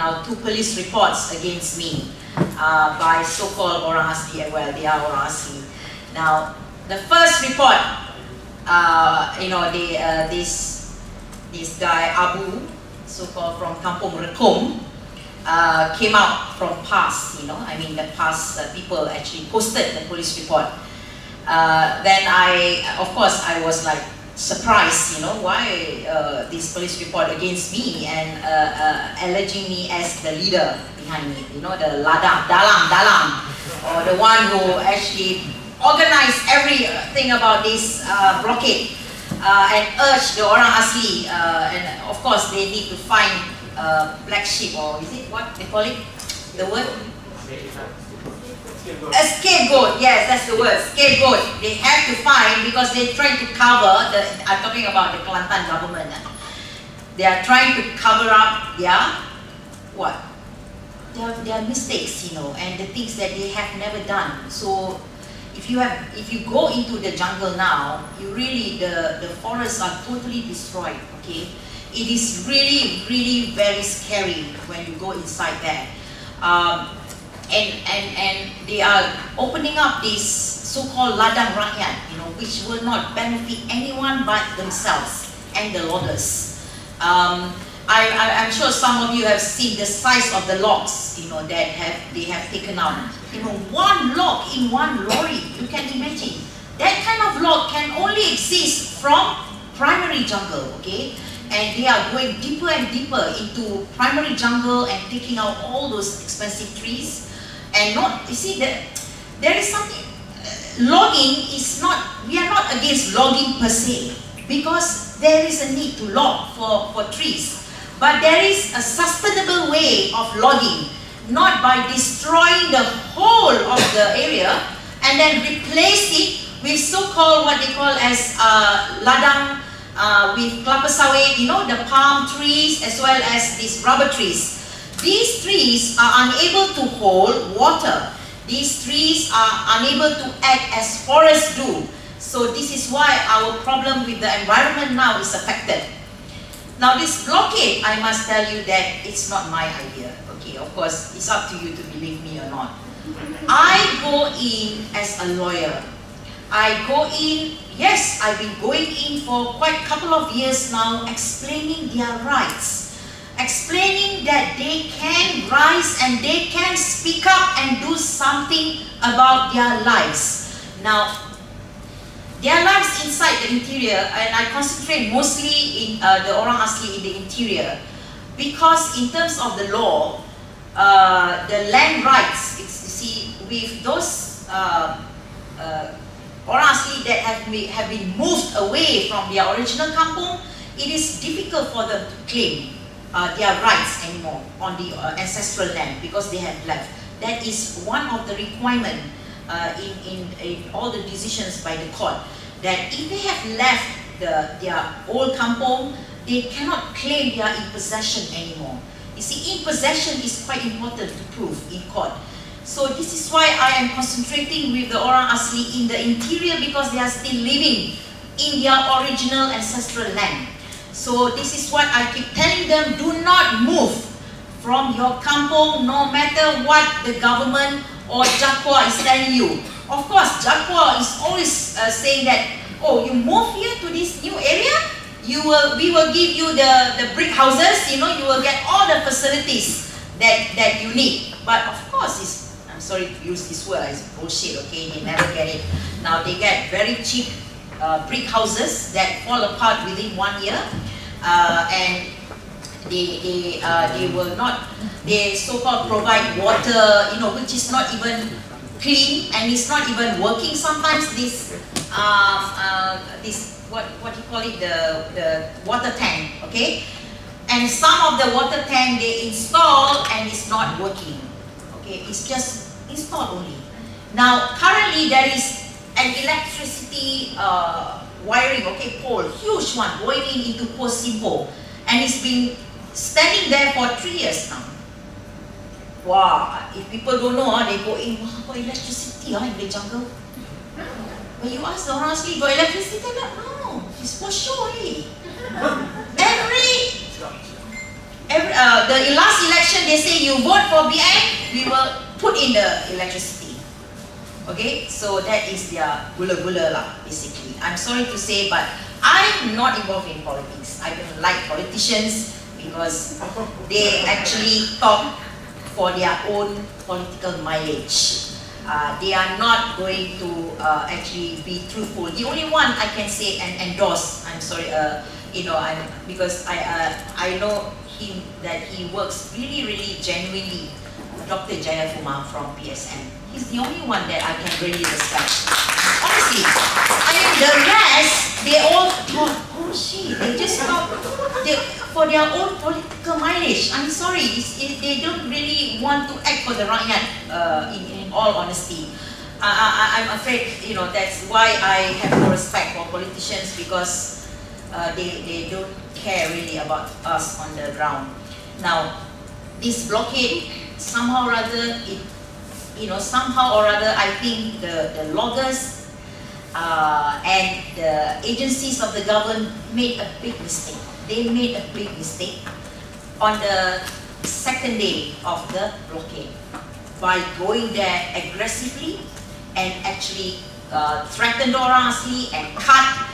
now 2 police reports against me by so-called orang asli. Well, they are orang asli. Now, the first report, this guy Abu, so-called from Kampung Rekom, came out from PAS. The PAS people actually posted the police report. Then of course, I was like surprised, why this police report against me and alleging me as the leader behind it, the dalang, or the one who actually organized everything about this blockade and urged the orang asli, and of course they need to find black sheep, or is it what they call it? The word? A scapegoat, yes, that's the word, scapegoat. They have to find, because they're trying to cover, I'm talking about the Kelantan government. They are trying to cover up their mistakes, and the things that they have never done. So if you go into the jungle now, the forests are totally destroyed, okay? It is really, really very scary when you go inside there. And they are opening up this so-called ladang rakyat, which will not benefit anyone but themselves and the loggers. I'm sure some of you have seen the size of the logs, that they have taken out. One log in one lorry, you can imagine. That kind of log can only exist from primary jungle, okay? And they are going deeper and deeper into primary jungle and taking out all those expensive trees. And there is something, logging is not, we are not against logging per se, because there is a need to log for trees. But there is a sustainable way of logging, not by destroying the whole of the area and then replace it with so-called what they call as ladang with kelapa sawit, the palm trees as well as these rubber trees. These trees are unable to hold water. These trees are unable to act as forests do. So this is why our problem with the environment now is affected. Now this blockade, I must tell you that it's not my idea. Okay, of course, it's up to you to believe me or not. I go in as a lawyer. I go in, yes, I've been going in for quite a couple of years now, explaining their rights. Explaining that they can rise and they can speak up and do something about their lives. Now, their lives inside the interior, and I concentrate mostly in the orang asli in the interior, because in terms of the law, the land rights, you see, with those orang asli that have been moved away from their original kampung, it is difficult for them to claim their rights anymore on the ancestral land, because they have left. That is one of the requirements in all the decisions by the court, that if they have left their old kampung, they cannot claim they are in possession anymore. You see, in possession is quite important to prove in court. So this is why I am concentrating with the orang asli in the interior, because they are still living in their original ancestral land. So this is what I keep telling them: do not move from your kampung, no matter what the government or Jakwa is telling you. Of course, Jakwa is always saying that, oh, you move here to this new area, we will give you the brick houses, you will get all the facilities that you need. But of course, I'm sorry to use this word, it's bullshit, okay? They never get it. Now they get very cheap brick houses that fall apart within 1 year, and they will not, they so-called provide water, which is not even clean, and it's not even working sometimes. This what you call it, the water tank, okay? And some of the water tank they install and it's not working, okay? It's just installed only. Now currently there is an electricity wiring, okay, pole, huge one, going into Post Simpo, and it's been standing there for 3 years now. Wow, if people don't know, they go in, wow, electricity in the jungle. When you ask the orang asli, got electricity? No, it's for sure only. The last election they say you vote for BN, we will put in the electricity. Okay, so that is their gula-gula lah, basically. I'm sorry to say, but I'm not involved in politics. I don't like politicians because they actually talk for their own political mileage. They are not going to actually be truthful. The only one I can say and endorse, I'm sorry, you know, because I know him that he works really genuinely, Dr. Jayakuma from PSM. He's the only one that I can really respect. Honestly, I mean the rest, they all thought, oh shit, they just talk for their own political mileage. I'm sorry, they don't really want to act for the rakyat, in all honesty. I'm afraid, you know, that's why I have no respect for politicians, because they don't care really about us on the ground. Now, this blockade, somehow or other, I think the loggers and the agencies of the government made a big mistake. They made a big mistake on the second day of the blockade by going there aggressively and actually threatened orang asli and cut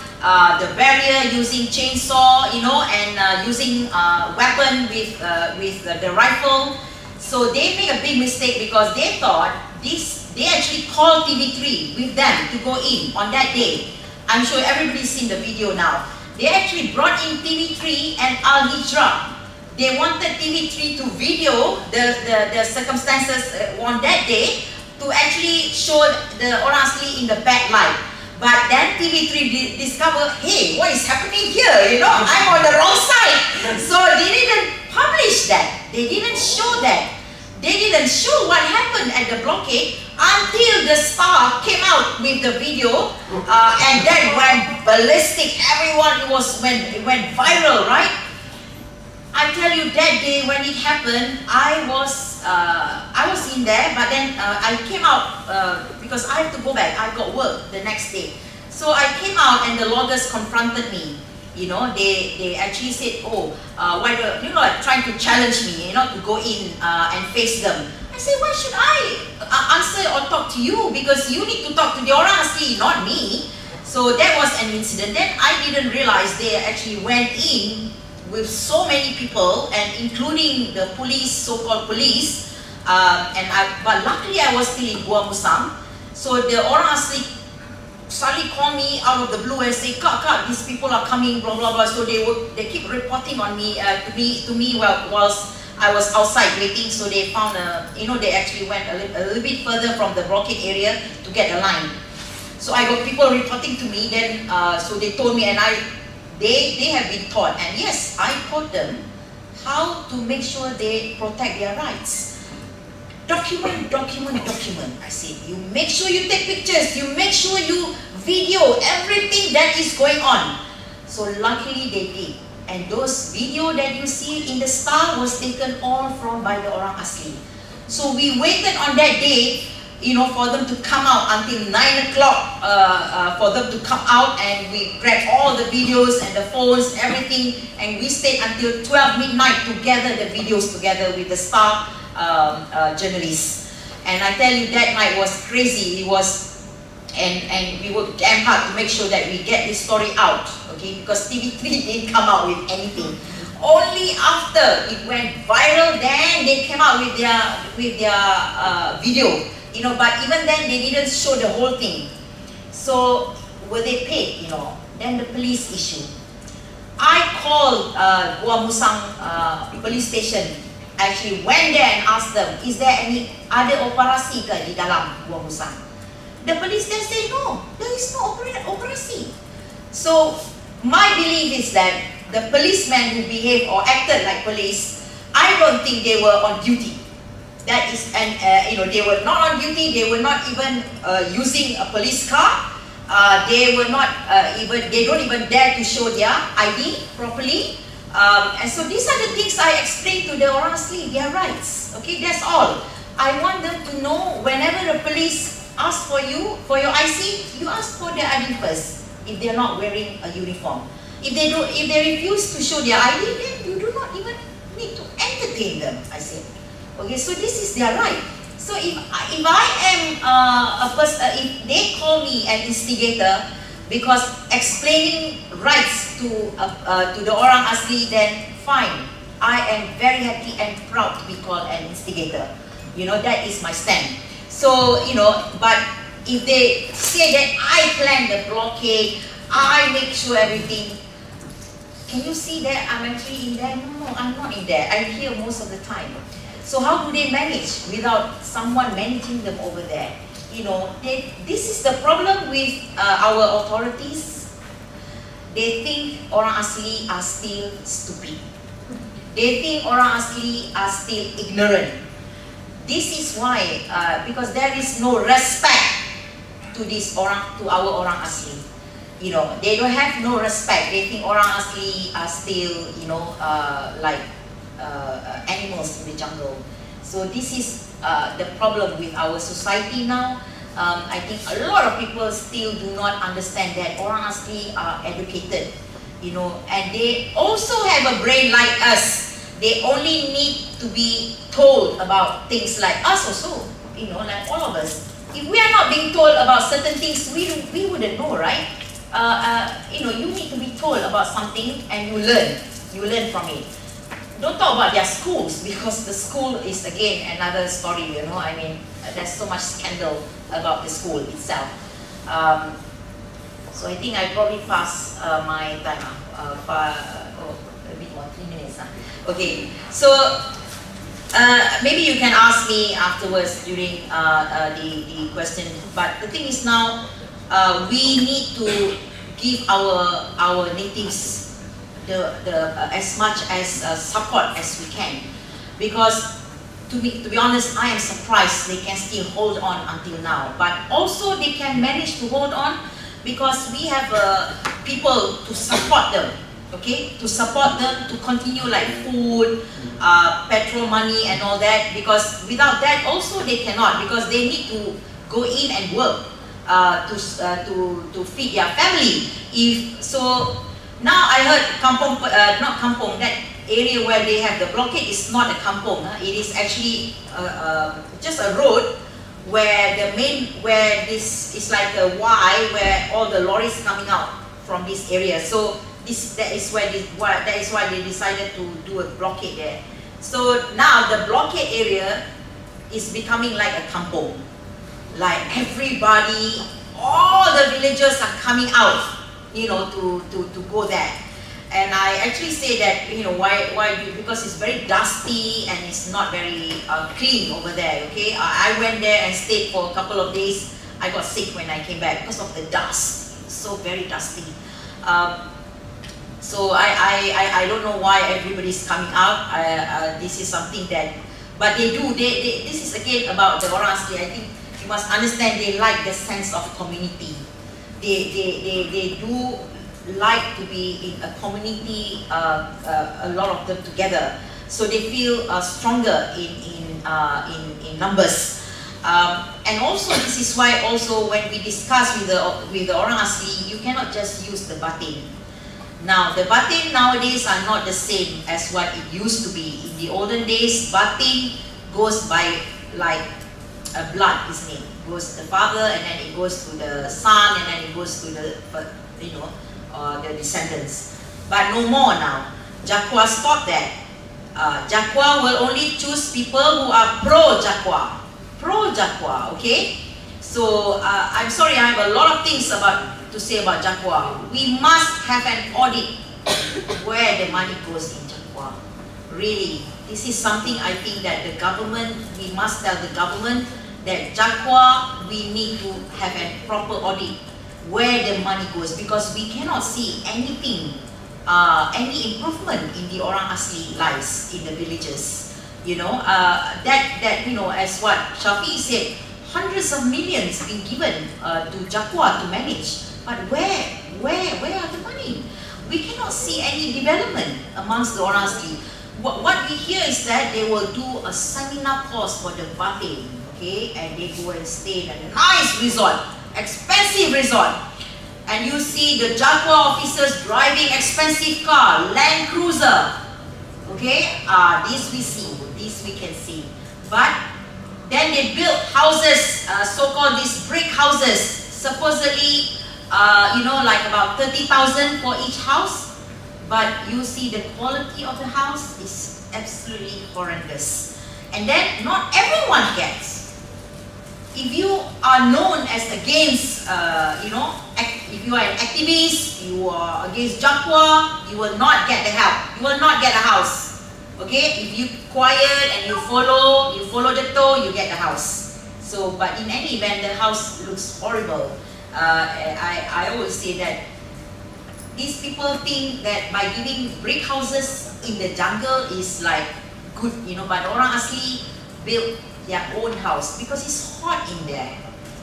the barrier using chainsaw, you know, and using weapon with the rifle. So they made a big mistake because they thought they actually called TV3 with them to go in on that day. I'm sure everybody's seen the video now. They actually brought in TV3 and Al Hijrah. They wanted TV3 to video the circumstances on that day to actually show the orang asli in the bad light. But then TV3 discovered, hey, what is happening here? You know, I'm on the wrong side. So they didn't publish that. They didn't show that. They didn't show what happened at the blockade until the Star came out with the video, and then went ballistic. Everyone went viral, right? I tell you, that day when it happened, I was in there, but then I came out because I have to go back. I got work the next day, so I came out and the loggers confronted me. You know, they actually said, oh, why do you know, like, trying to challenge me, you know, to go in and face them. I said, why should I answer or talk to you? Because you need to talk to the orang asli, not me. So that was an incident. Then I didn't realize they actually went in with so many people, and including the police, so-called police. But luckily I was still in Gua Musang. So the orang asli suddenly call me out of the blue and say, Kak, these people are coming, blah blah blah. So they keep reporting on me to me whilst I was outside waiting. So they found you know, they actually went a little bit further from the blockade area to get a line. So I got people reporting to me. Then so they told me, and they have been taught, and yes, I taught them how to make sure they protect their rights. Document. I said, you make sure you take pictures, you make sure you video everything that is going on. So luckily they did. And those video that you see in the Star was taken all from by the orang asli. So we waited on that day, you know, for them to come out until 9 o'clock, for them to come out, and we grabbed all the videos and the phones, everything, and we stayed until 12 midnight to gather the videos together with the Star journalists. And I tell you, that night was crazy. It was, and we worked damn hard to make sure that we get this story out, okay? Because TV3 didn't come out with anything. Only after it went viral, then they came out with their video, you know. But even then, they didn't show the whole thing. So were they paid, you know? Then the police issue. I called Gua Musang police station. Actually went there and asked them, is there any other operasi ke di dalam Gua Musang? The police then said, no, there is no operasi. So my belief is that the policemen who behaved or acted like police, I don't think they were on duty. That is, and you know, they were not on duty. They were not even using a police car. They were not they don't even dare to show their ID properly. And so these are the things I explain to the orang asli, their rights. Okay, that's all. I want them to know, whenever the police ask for you, for your IC, you ask for their ID first, if they're not wearing a uniform. If they refuse to show their ID, then you do not even need to entertain them, I say. Okay, so this is their right. So if I am a person, if they call me an instigator because explaining rights to the orang asli, then fine. I am very happy and proud to be called an instigator. You know, that is my stand. So, you know, but if they say that I planned the blockade, I make sure everything, can you see that I'm actually in there? No, I'm not in there. I'm here most of the time. So how do they manage without someone managing them over there? You know, this is the problem with our authorities. They think orang asli are still stupid. They think orang asli are still ignorant. This is why, because there is no respect to our orang asli. You know, they don't have no respect. They think orang asli are still, you know, like animals in the jungle. So this is the problem with our society now. I think a lot of people still do not understand that orang asli are educated, you know, and they also have a brain like us. They only need to be told about things like us also, you know, like all of us. If we are not being told about certain things, we wouldn't know, right? You know, you need to be told about something and you learn from it. Don't talk about their schools, because the school is again another story, you know. I mean, there's so much scandal about the school itself. So I think I probably passed my time. A bit more, 3 minutes. Okay, so maybe you can ask me afterwards during the question. But the thing is now, we need to give our natives as much as support as we can, because to be honest, I am surprised they can still hold on until now. But also they can manage to hold on because we have people to support them. Okay, to support them to continue like food, petrol money and all that, because without that also they cannot, because they need to go in and work to feed their family. If so, now I heard kampong, not kampong, that area where they have the blockade is not a kampong. It is actually just a road where this is like a Y, where all the lorries coming out from this area. So that is why they decided to do a blockade there. So now the blockade area is becoming like a kampong. Like everybody, all the villagers are coming out, you know, to go there. And I actually say that, you know, why because it's very dusty and it's not very clean over there. Okay, I went there and stayed for a couple of days. I got sick when I came back because of the dust. It's so very dusty. So I don't know why everybody's coming out. This is something that, but they do. This is again about the orang asli. I think you must understand they like the sense of community. They do like to be in a community, a lot of them together. So they feel stronger in numbers. And also this is why also when we discuss with the orang asli, you cannot just use the batin. Now, the batin nowadays are not the same as what it used to be. In the olden days, batin goes by like a blood, isn't it? It goes to the father, and then it goes to the son, and then it goes to the, you know, the descendants. But no more now. Jakwa stopped that. Jakwa will only choose people who are pro-Jakwa. Pro-Jakwa, okay? So, I'm sorry, I have a lot of things to say about Jakwa. We must have an audit where the money goes in Jakwa. Really, this is something I think that the government, we must tell the government that Jakwa, we need to have a proper audit where the money goes, because we cannot see anything, any improvement in the orang asli lives in the villages. You know, that you know, as what Shafi said, hundreds of millions being given to Jakwa to manage. But where are the money? We cannot see any development amongst the orang asli. What we hear is that they will do a seminar course for the batin, okay, and they go and stay in a nice resort, expensive resort, and you see the Jakwa officers driving expensive car, Land Cruiser, okay. This we see, this we can see. But then they built houses, so-called these brick houses, supposedly, you know, like about 30,000 for each house. But you see the quality of the house is absolutely horrendous. And then not everyone gets. If you are known as against, you know, if you are an activist, you are against Japwa, you will not get the help. You will not get a house. Okay? If you quiet and you follow the toe, you get the house. So, but in any event, the house looks horrible. I always say that these people think that by giving brick houses in the jungle is like good, you know, but orang asli built their own house because it's hot in there.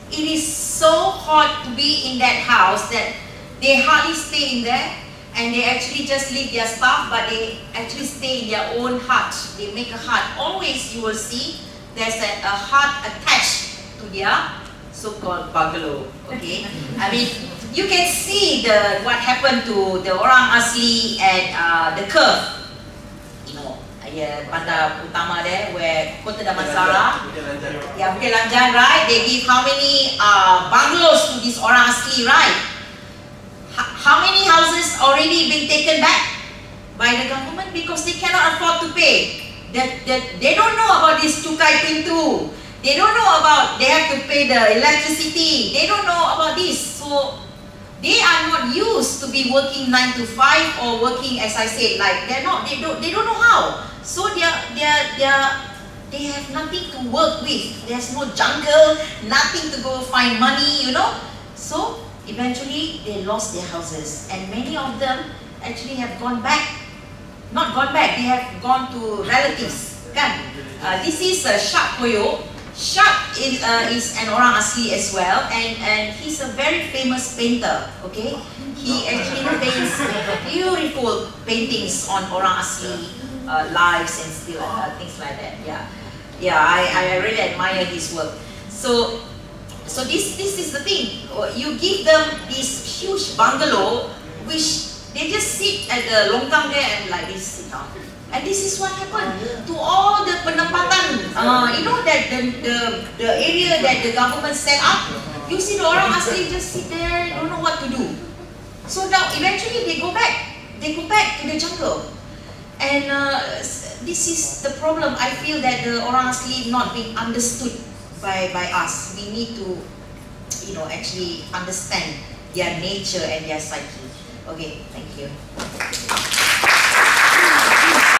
It is so hot to be in that house that they hardly stay in there, and they actually just leave their stuff, but they actually stay in their own hut. They make a hut. Always you will see there's a hut attached to their so-called bungalow. Okay, I mean, you can see what happened to the orang asli at the curve, you know, bandar utama there where Kota Damansara, yeah, Bukit Lanjan, right? They give how many bungalows to this orang asli, right? How many houses already been taken back by the government because they cannot afford to pay? They don't know about this cukai pintu. They don't know about they have to pay the electricity. They don't know about this. So they are not used to be working 9 to 5 or working, as I said, like they don't know how. So they have nothing to work with. There's no jungle, nothing to go find money, you know. So eventually they lost their houses, and many of them actually have gone back. Not gone back, they have gone to relatives. Kan? This is Shark Koyo. Shark is an orang asli as well, and he's a very famous painter. Okay, he actually paints beautiful paintings on orang asli lives and still things like that. Yeah, I really admire his work. So this is the thing. You give them this huge bungalow, which they just sit at the longkang there and like this sit down. And this is what happened to all the penempatan. You know that the area that the government set up. You see the orang asli just sit there, don't know what to do. So now eventually they go back. They go back to the jungle. And this is the problem. I feel that the orang asli not being understood by us. We need to, you know, actually understand their nature and their psyche. Okay, thank you.